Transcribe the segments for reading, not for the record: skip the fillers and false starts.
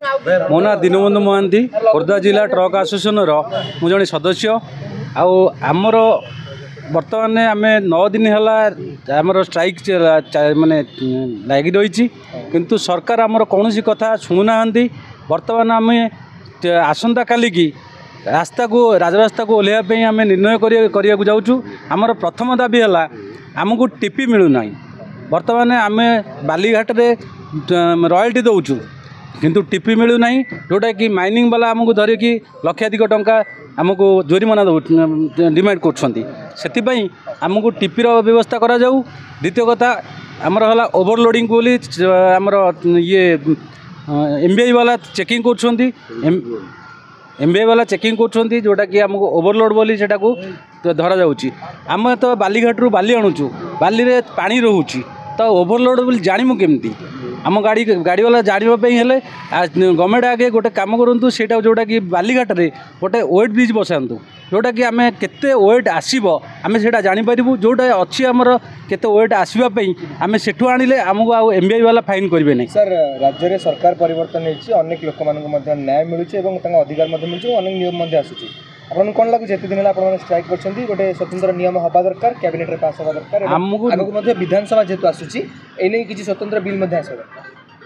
मो ना दीनबंधु महांती खोर्धा जिला ट्रक आसोसिएशन मु जड़े सदस्य आमर बर्तमान आम 9 दिन है आमर स्ट्राइक माने लगी रही किंतु सरकार आमर कौन कथा शुणुना बर्तमान आम आसंता काली की रास्ता को राजरास्ता को ओह्लैवाई आम निर्णय करिया जाऊँ। आमर प्रथम दाबी है आमको टीपी मिलूना बर्तमान आम बालीघाट रॉयल्टी दौचु किंतु टीपी मिलूना जोटा कि माइनिंग वाला आमको धरिकी लक्षाधिक टंका आमको जोरिमाना डिमांड कर आमको टीपीर व्यवस्था करा जाऊ। द्वितीय कथा आमर है ओभरलोडिंग बोली आमर ये एमबीआई वाला चेकिंग कर एमबीआई वाला चेकिंग कर जोटा कि आमको ओभरलोड बोली सेटा को धरा जाउची। आम तो बालीघाटू बाली आणुचु बाली रे पानी रोची तो ओभरलोड बोली जानमु केमती आम गाड़ी वाला जानवाई हेले गवर्नमेंट आगे गोटे कम करूँ से जोटा कि बालीघाट रे गोटे वेट ब्रिज बसातु जोटा कि आम केते वेट आसो आम से जापर जोटा अच्छी आमर केते वेट आसवाई आम सेठू आनिले आमको आउ एमबीआई वाला फाइन करेंगे नहीं। सर राज्य में सरकार परिवर्तन होती अनेक लोक न्याय मिलूँ अधिकार मिलूँ अनेक नियम आसूँ आपको कौन लगुच एत दिन आप स्ट्राइक कर गोटे स्वतंत्र नियम हवा दरकार कैबिनेट रे पास हवा दरकार आगक विधानसभा जेहतु आसूँ एने किसी स्वतंत्र बिल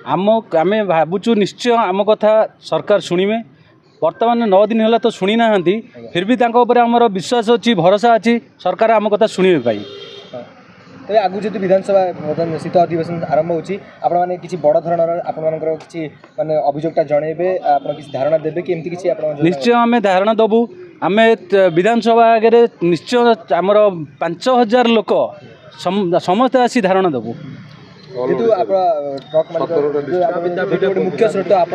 आम भावुँ निश्चय आम कथा सरकार शुणवे बर्तमान 9 दिन है तो शुणी ना फिर भी आमर विश्वास अच्छी भरोसा अच्छी सरकार आम कथा शुणे पाई तेज आगु जो विधानसभा शीत अधिवेशन आरंभ होने किसी बड़ धरण आपर किसी माने अभियोगटा जनइबे आप किसी धारणा देवे कि एमती किसी निश्चय आम धारणा दबू आम विधानसभा आगे निश्चय आमर 5000 लोक समस्ते आसी धारणा दबू जेतु ट्रक मालिक मुख्य स्रोत आप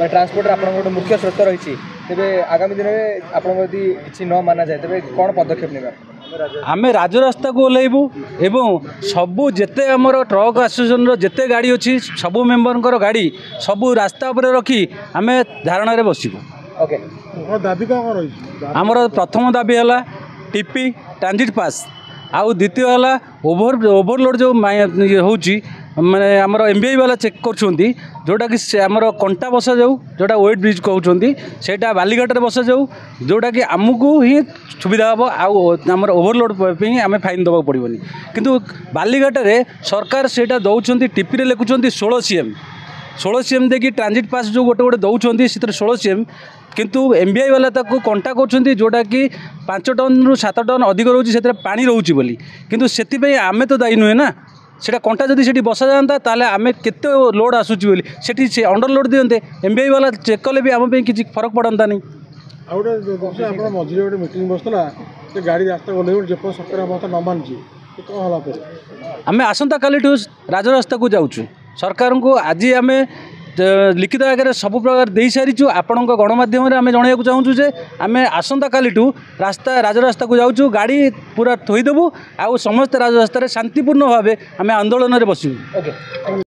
ट्रांसपोर्ट आप मुख्य स्रोत रही तेरे आगामी दिन में आप किसी न माना जाए तेरे कौन पदक्षेप ने आम राजरास्ता को ओह्लैबू एवं सबू जिते आमर ट्रक आसोसिएशन जिते गाड़ी अच्छी सबू मेम्बर गाड़ी सबू रास्ता उपर रखी आम धारणा बसबू। ओके दाबी कौन रही आमर प्रथम दाबी है टीपी ट्रांजिट पास आउ द्वितीय है ओभरलोड जो होची माने आमर एमबीआई वाला चेक कर जोटा कि आमर कंटा बसा जाऊ जोटा वेट ब्रिज कहते सेटा बालीघाट रे बसा जाऊ जोटा कि आमको ही सुविधा हम आमर ओभरलोड आम फाइन दबा पड़ोनी किंतु बालीघाट रे सरकार सेटा दौरान टीपी रे लिखुंट 16 सीएम देखिए ट्रांजिट पास जो गोटे गोटे दौरान से 16 सीएम किंतु एमबीआई वाला ताको कंटा कर जोटा कि 5 टन रु 7 टन अधिक रोचे से पानी रोचे बोली किंतु से आम तो दायी नुहे ना सेटा कंटा जदि से बसा जाता ताले आम केते लोड आसूची बोली सेठी से अंडरलोड दियंते एमबीआई वाला चेक कले भी आम किसी फरक पड़ता नहीं। मझे गोटे मीटिंग बसला गाड़ी रास्ता गले जो सरकार मत न मानी कौन आम आसंता काली राजरास्ता को जाऊँ सरकार को आज आम लिखित आगे सब प्रकार दे सारी आपण गणमाध्यम आम जनवाक चाहूँ जे आम आसंता काली रास्ता राजरास्ता को जाऊँ गाड़ी पूरा थोईदेबू आउ समस्त राजरास्ता शांतिपूर्ण भाव आम आंदोलन में बसबू।